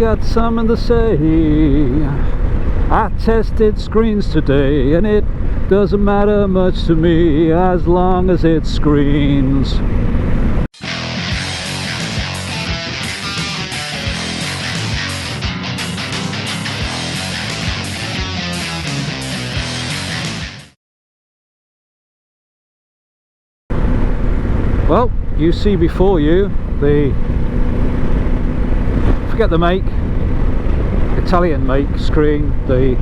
got something to say. I tested screens today and it doesn't matter much to me as long as it screens. Well, you see before you the, forget the make, Italian make screen, the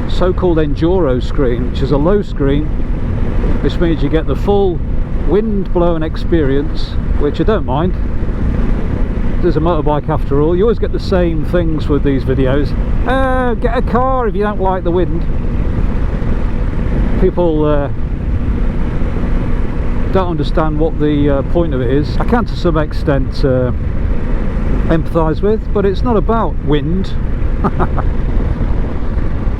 so-called enduro screen, which is a low screen, which means you get the full wind-blown experience, which I don't mind. There's a motorbike after all. You always get the same things with these videos. Get a car if you don't like the wind. People don't understand what the point of it is. I can to some extent empathise with, but it's not about wind.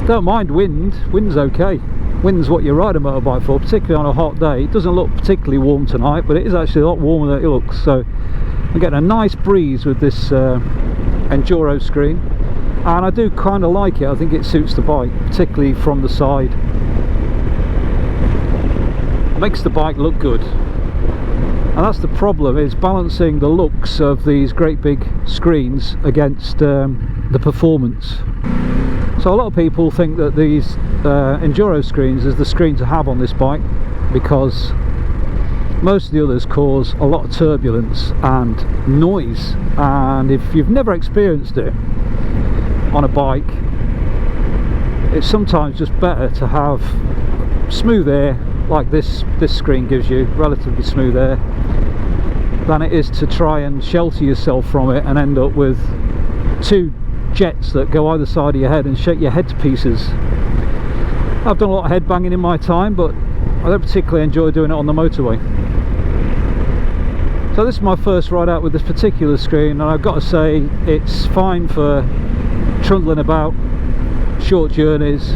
Don't mind wind. Wind's okay. Wind's what you ride a motorbike for, particularly on a hot day. It doesn't look particularly warm tonight, but it is actually a lot warmer than it looks. So I'm getting a nice breeze with this enduro screen, and I do kind of like it. I think it suits the bike, particularly from the side. Makes the bike look good, and that's the problem, is balancing the looks of these great big screens against the performance. So a lot of people think that these enduro screens is the screen to have on this bike, because most of the others cause a lot of turbulence and noise, and if you've never experienced it on a bike, it's sometimes just better to have smooth air like this screen gives you, relatively smooth air, than it is to try and shelter yourself from it and end up with two jets that go either side of your head and shake your head to pieces. I've done a lot of head banging in my time, but I don't particularly enjoy doing it on the motorway. So this is my first ride out with this particular screen, and I've got to say it's fine for trundling about, short journeys.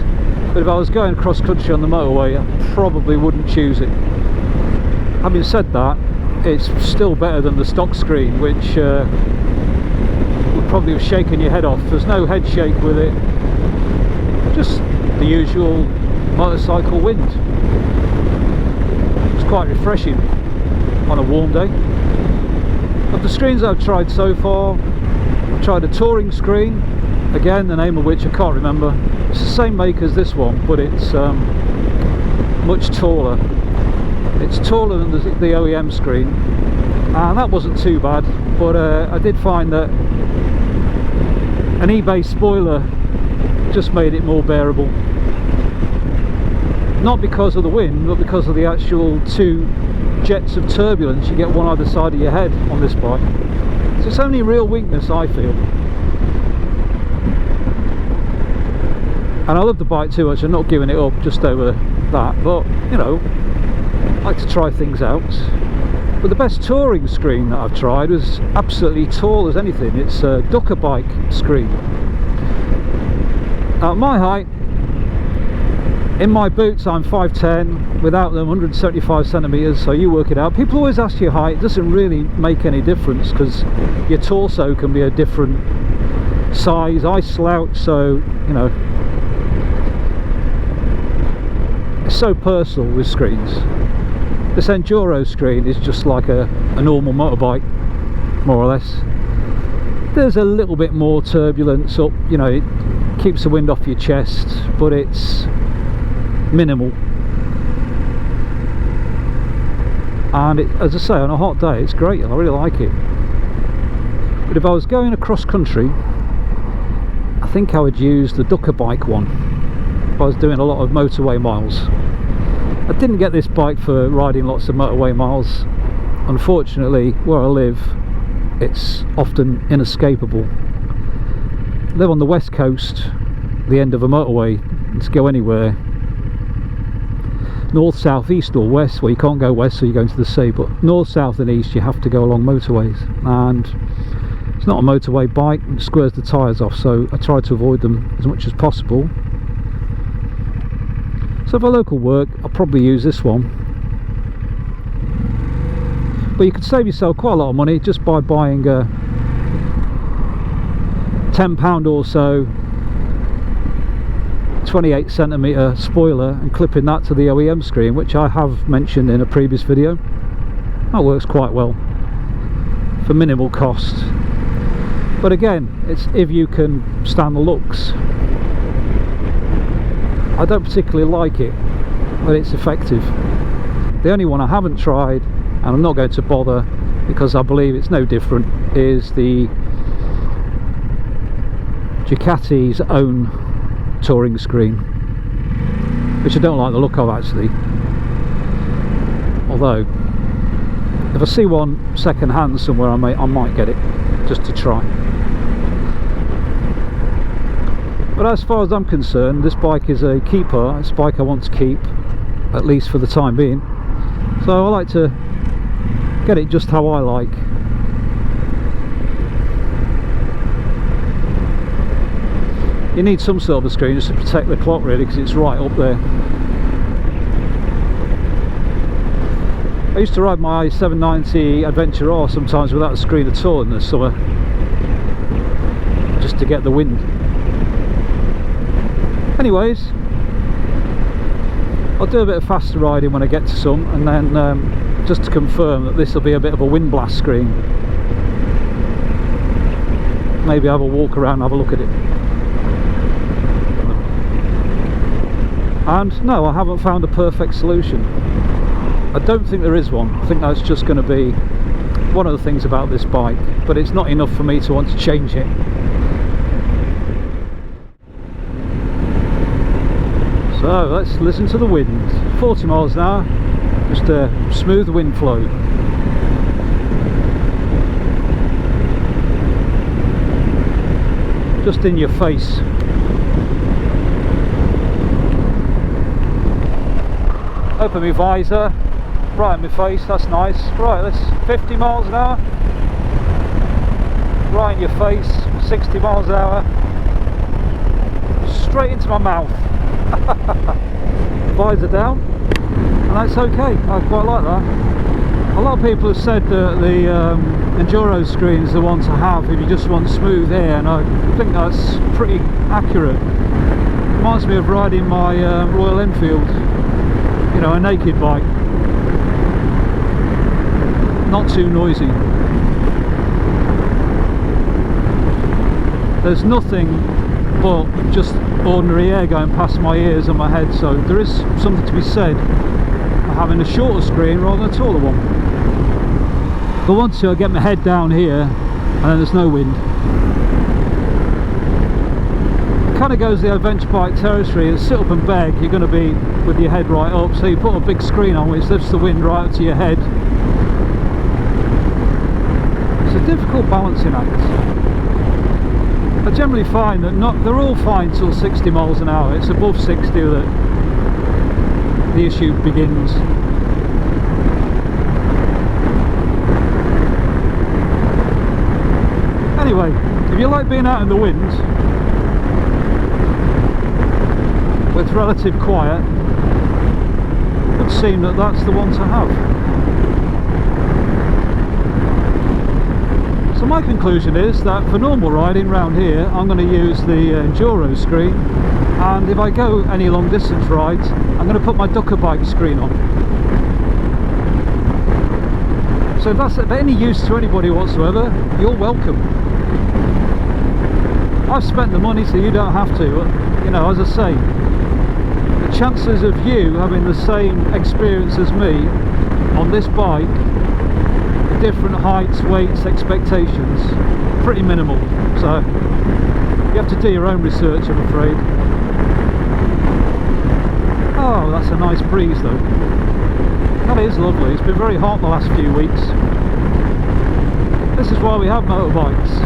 But if I was going cross country on the motorway, I probably wouldn't choose it. Having said that, it's still better than the stock screen, which would probably have shaken your head off. There's no head shake with it, just the usual motorcycle wind. It's quite refreshing on a warm day. Of the screens I've tried so far, I've tried a touring screen, again the name of which I can't remember. It's the same make as this one, but it's much taller. It's taller than the OEM screen, and that wasn't too bad, but I did find that an eBay spoiler just made it more bearable. Not because of the wind, but because of the actual two jets of turbulence you get one either side of your head on this bike. So it's only real weakness, I feel. And I love the bike too much, I'm not giving it up just over that, but you know, I like to try things out. But the best touring screen that I've tried was absolutely tall as anything. It's a ducati screen. At my height, in my boots I'm 5'10", without them 175 centimeters, so you work it out. People always ask your height. It doesn't really make any difference, because your torso can be a different size. I slouch, so you know, it's so personal with screens. This enduro screen is just like a normal motorbike, more or less. There's a little bit more turbulence up, you know, it keeps the wind off your chest, but it's minimal. And as I say, on a hot day it's great, I really like it. But if I was going across country, I think I would use the ducati one if I was doing a lot of motorway miles. I didn't get this bike for riding lots of motorway miles. Unfortunately, where I live, it's often inescapable. I live on the west coast, the end of a motorway, and to go anywhere, north, south, east or west, well you can't go west so you go into the sea, but north, south and east you have to go along motorways, and it's not a motorway bike, it squares the tyres off, so I try to avoid them as much as possible. So for local work I'll probably use this one, but you could save yourself quite a lot of money just by buying £10 or so 28cm spoiler and clipping that to the OEM screen, which I have mentioned in a previous video. That works quite well for minimal cost, but again, it's if you can stand the looks. I don't particularly like it, but it's effective. The only one I haven't tried, and I'm not going to bother because I believe it's no different, is the Ducati's own touring screen, which I don't like the look of actually, although if I see one second hand somewhere I might get it just to try. But as far as I'm concerned, this bike is a keeper. It's a bike I want to keep, at least for the time being, so I like to get it just how I like. You need some sort of a screen just to protect the clock really, because it's right up there. I used to ride my 790 Adventure R sometimes without a screen at all in the summer, just to get the wind. Anyways, I'll do a bit of faster riding when I get to some, and then just to confirm that this will be a bit of a wind blast screen, maybe have a walk around and have a look at it. And no, I haven't found a perfect solution. I don't think there is one. I think that's just going to be one of the things about this bike, but it's not enough for me to want to change it. So let's listen to the wind. 40 miles an hour, just a smooth wind flow. Just in your face. Open my visor, right in my face, that's nice. Right, let's 50 miles an hour. Right in your face, 60 miles an hour. Straight into my mouth. Visor down, and that's okay. I quite like that. A lot of people have said that the Enduro screen is the one to have if you just want smooth air, and I think that's pretty accurate. Reminds me of riding my Royal Enfield, you know, a naked bike. Not too noisy. There's nothing but just ordinary air going past my ears and my head, so there is something to be said for having a shorter screen rather than a taller one. But once I get my head down here and then there's no wind, it kind of goes the adventure bike territory. It's sit up and beg, you're going to be with your head right up, so you put a big screen on which lifts the wind right up to your head. It's a difficult balancing act. I generally find that they're all fine till 60 miles an hour. It's above 60 that the issue begins. Anyway, if you like being out in the wind with relative quiet, it would seem that that's the one to have. So my conclusion is that for normal riding around here, I'm going to use the Enduro screen, and if I go any long distance rides, I'm going to put my ducati screen on. So if that's of any use to anybody whatsoever, you're welcome. I've spent the money so you don't have to, but, you know, as I say, the chances of you having the same experience as me on this bike, different heights, weights, expectations, pretty minimal. So you have to do your own research, I'm afraid. Oh, that's a nice breeze though. That is lovely. It's been very hot the last few weeks. This is why we have motorbikes.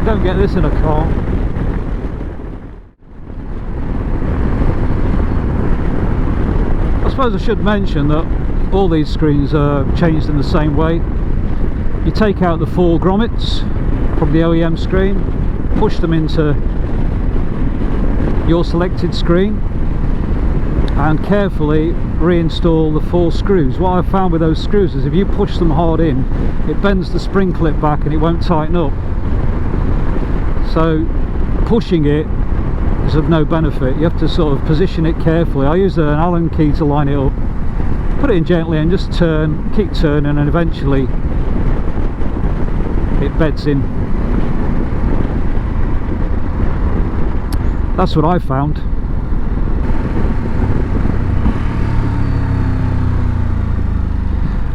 Don't get this in a car. I suppose I should mention that all these screens are changed in the same way. You take out the 4 grommets from the OEM screen, push them into your selected screen, and carefully reinstall the 4 screws. What I've found with those screws is if you push them hard in, it bends the spring clip back and it won't tighten up. so pushing it is of no benefit. You have to sort of position it carefully. I use an Allen key to line it up, put it in gently and just turn, keep turning, and eventually it beds in. That's what I found.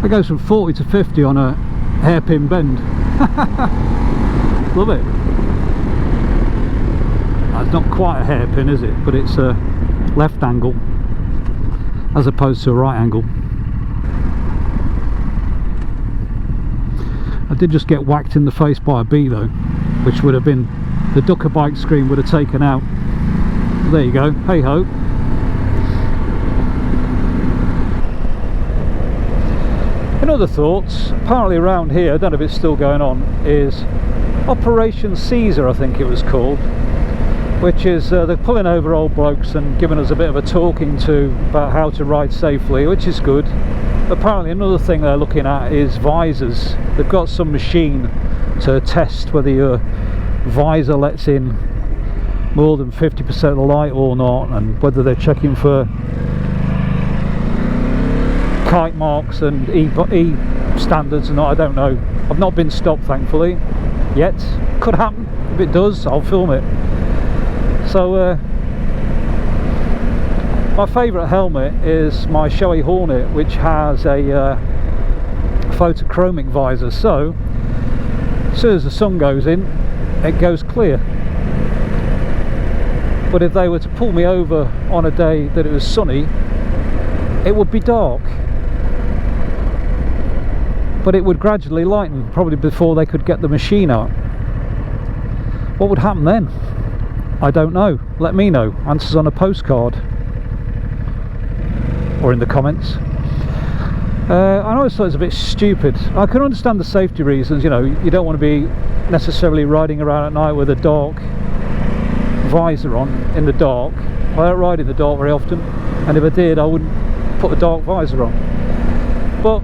It goes from 40 to 50 on a hairpin bend. Love it. It's not quite a hairpin, is it? But it's a left angle as opposed to a right angle. I did just get whacked in the face by a bee though, which would have been, the ducati screen would have taken out. There you go, hey ho. In other thoughts, apparently around here, I don't know if it's still going on, is Operation Caesar, I think it was called, which is they're pulling over old blokes and giving us a bit of a talking to about how to ride safely, which is good. Apparently another thing they're looking at is visors. They've got some machine to test whether your visor lets in more than 50% of the light or not, and whether they're checking for kite marks and E standards and not. I don't know. I've not been stopped thankfully yet. Could happen. If it does, I'll film it. So my favourite helmet is my Shoei Hornet, which has a photochromic visor, so as soon as the sun goes in it goes clear. But if they were to pull me over on a day that it was sunny, it would be dark, but it would gradually lighten, probably before they could get the machine out. What would happen then? I don't know. Let me know. Answers on a postcard or in the comments. I always thought it was a bit stupid. I can understand the safety reasons, you know, you don't want to be necessarily riding around at night with a dark visor on in the dark. I don't ride in the dark very often, and if I did I wouldn't put a dark visor on. But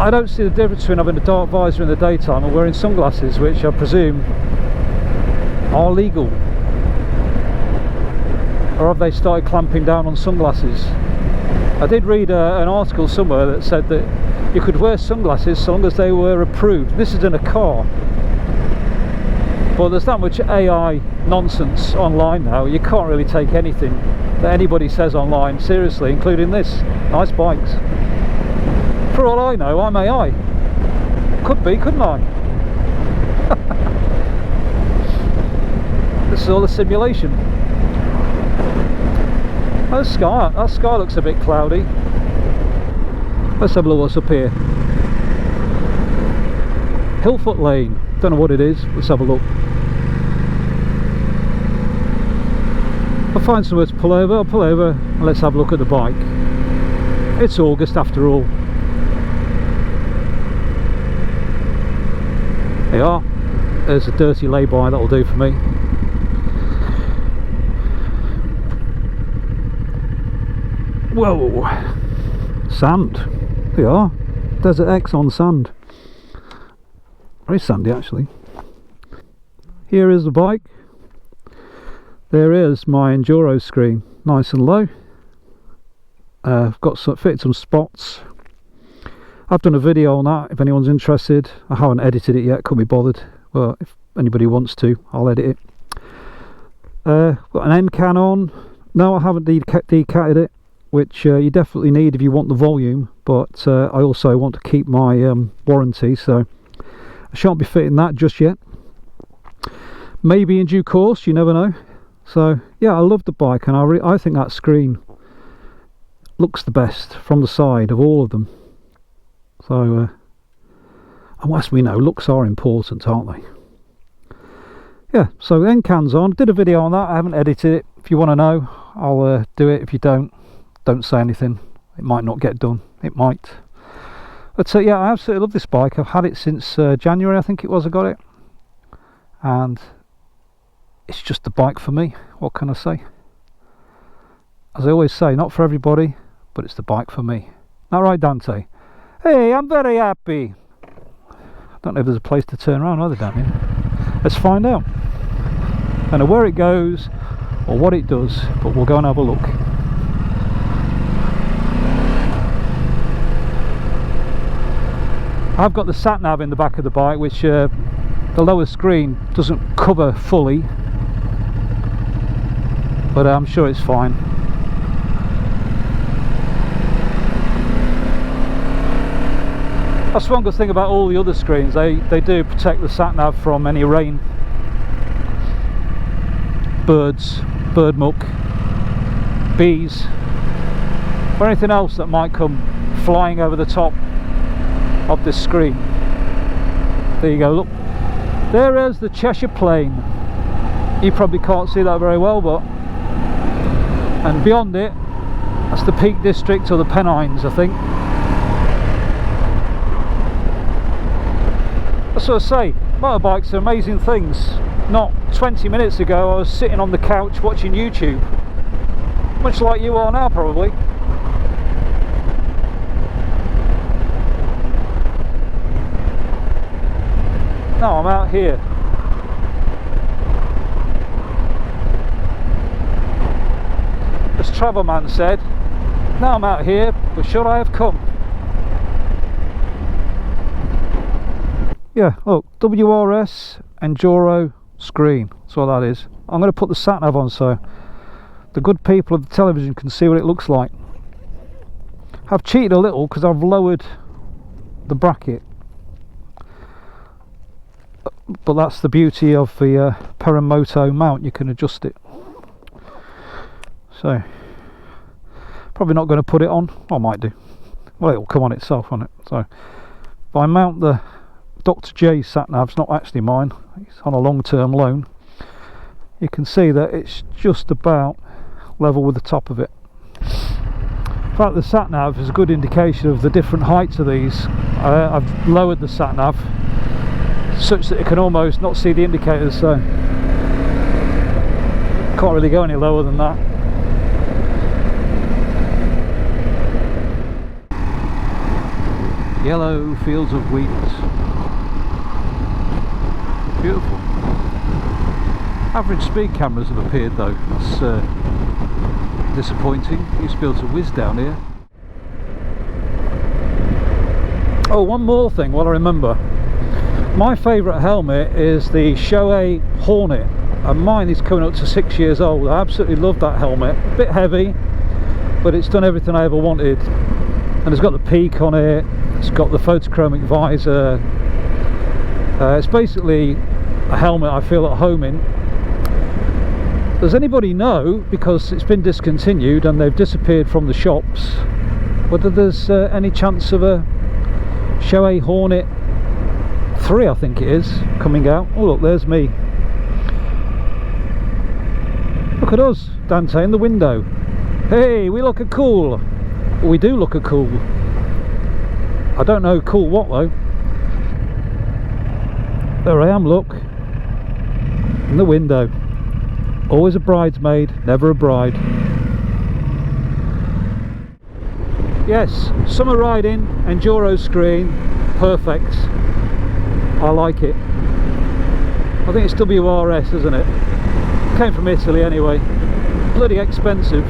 I don't see the difference between having a dark visor in the daytime and wearing sunglasses, which I presume are legal. Or have they started clamping down on sunglasses? I did read an article somewhere that said that you could wear sunglasses so long as they were approved. This is in a car. But there's that much AI nonsense online now, you can't really take anything that anybody says online seriously, including this. Nice bikes. For all I know, I'm AI. Could be, couldn't I? This is all a simulation. That sky looks a bit cloudy. Let's have a look what's up here. Hillfoot Lane. Don't know what it is. Let's have a look. I'll find somewhere to pull over. I'll pull over and let's have a look at the bike. It's August after all. There you are. There's a dirty lay-by, that'll do for me. Whoa! Sand. There you are. desertx on sand. Very sandy actually. Here is the bike. There is my enduro screen, nice and low. I've got fitted some spots. I've done a video on that if anyone's interested. I haven't edited it yet, couldn't be bothered. Well, if anybody wants to, I'll edit it. Got an end can on. No, I haven't decatted it, which you definitely need if you want the volume, but I also want to keep my warranty, so I shan't be fitting that just yet. Maybe in due course, you never know. So yeah, I love the bike, and I think that screen looks the best from the side of all of them. So and as we know, looks are important, aren't they? Yeah, so end can's on. Did a video on that. I haven't edited it. If you want to know, I'll do it. If you don't say anything. It might not get done. It might. But yeah, I absolutely love this bike. I've had it since January, I think it was, I got it. And it's just the bike for me. What can I say? As I always say, not for everybody, but it's the bike for me. Not right, Dante? Hey, I'm very happy. I don't know if there's a place to turn around either down here. Let's find out. Don't know where it goes or what it does, but we'll go and have a look. I've got the sat nav in the back of the bike, which the lower screen doesn't cover fully, but I'm sure it's fine. That's one good thing about all the other screens, they do protect the sat nav from any rain, birds, bird muck, bees, or anything else that might come flying over the top of this screen. There you go, look, there is the Cheshire Plain. You probably can't see that very well, but, and beyond it, that's the Peak District or the Pennines, I think. That's what I say, motorbikes are amazing things. Not 20 minutes ago I was sitting on the couch watching YouTube, much like you are now probably. Now I'm out here. As Travelman said, now I'm out here, but should I have come? Yeah, look, WRS Enduro screen, that's what that is. I'm going to put the sat nav on so the good people of the television can see what it looks like. I've cheated a little because I've lowered the bracket, but that's the beauty of the Perimoto mount, you can adjust it. So probably not going to put it on. I might do, well, it'll come on itself, won't it? So if I mount the Dr. J sat nav, it's not actually mine, it's on a long-term loan, you can see that it's just about level with the top of it. In fact, the sat nav is a good indication of the different heights of these. I've lowered the sat nav such that it can almost not see the indicators, so can't really go any lower than that. Yellow fields of wheat. Beautiful. Average speed cameras have appeared though, that's disappointing. Used to be able to whiz down here. Oh, one more thing while I remember. My favourite helmet is the Shoei Hornet, and mine is coming up to 6 years old. I absolutely love that helmet. A bit heavy, but it's done everything I ever wanted. And it's got the peak on it, it's got the photochromic visor. It's basically a helmet I feel at home in. Does anybody know, because it's been discontinued and they've disappeared from the shops, whether there's any chance of a Shoei Hornet 3, I think it is, coming out? Oh look, there's me. Look at us, Dante, in the window. Hey, we look a cool. We do look a cool. I don't know cool what though. There I am, look, in the window. Always a bridesmaid, never a bride. Yes, summer riding, enduro screen, perfect. I like it. I think it's WRS, isn't it? Came from Italy anyway. Bloody expensive.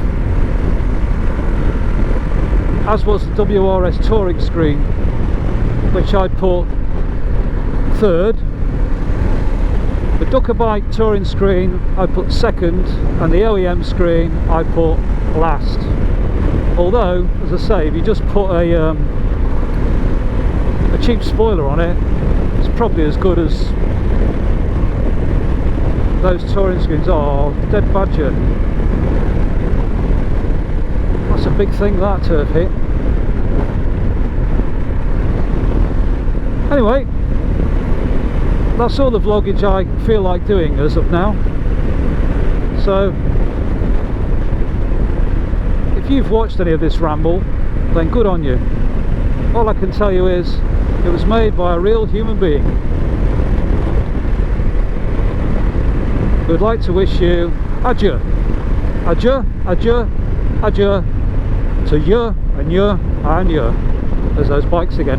As was the WRS touring screen, which I'd put third. The Ducati touring screen I put second, and the OEM screen I put last. Although, as I say, if you just put a cheap spoiler on it, it's probably as good as those touring screens. Oh, dead badger. That's a big thing, that turf hit. Anyway, that's all the vloggage I feel like doing as of now. So if you've watched any of this ramble, then good on you. All I can tell you is it was made by a real human being. We'd like to wish you adieu, adieu, adieu, adieu to you and you and you. There's those bikes again.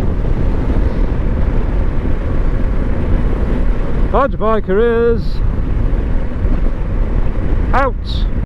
Hodge Biker is out.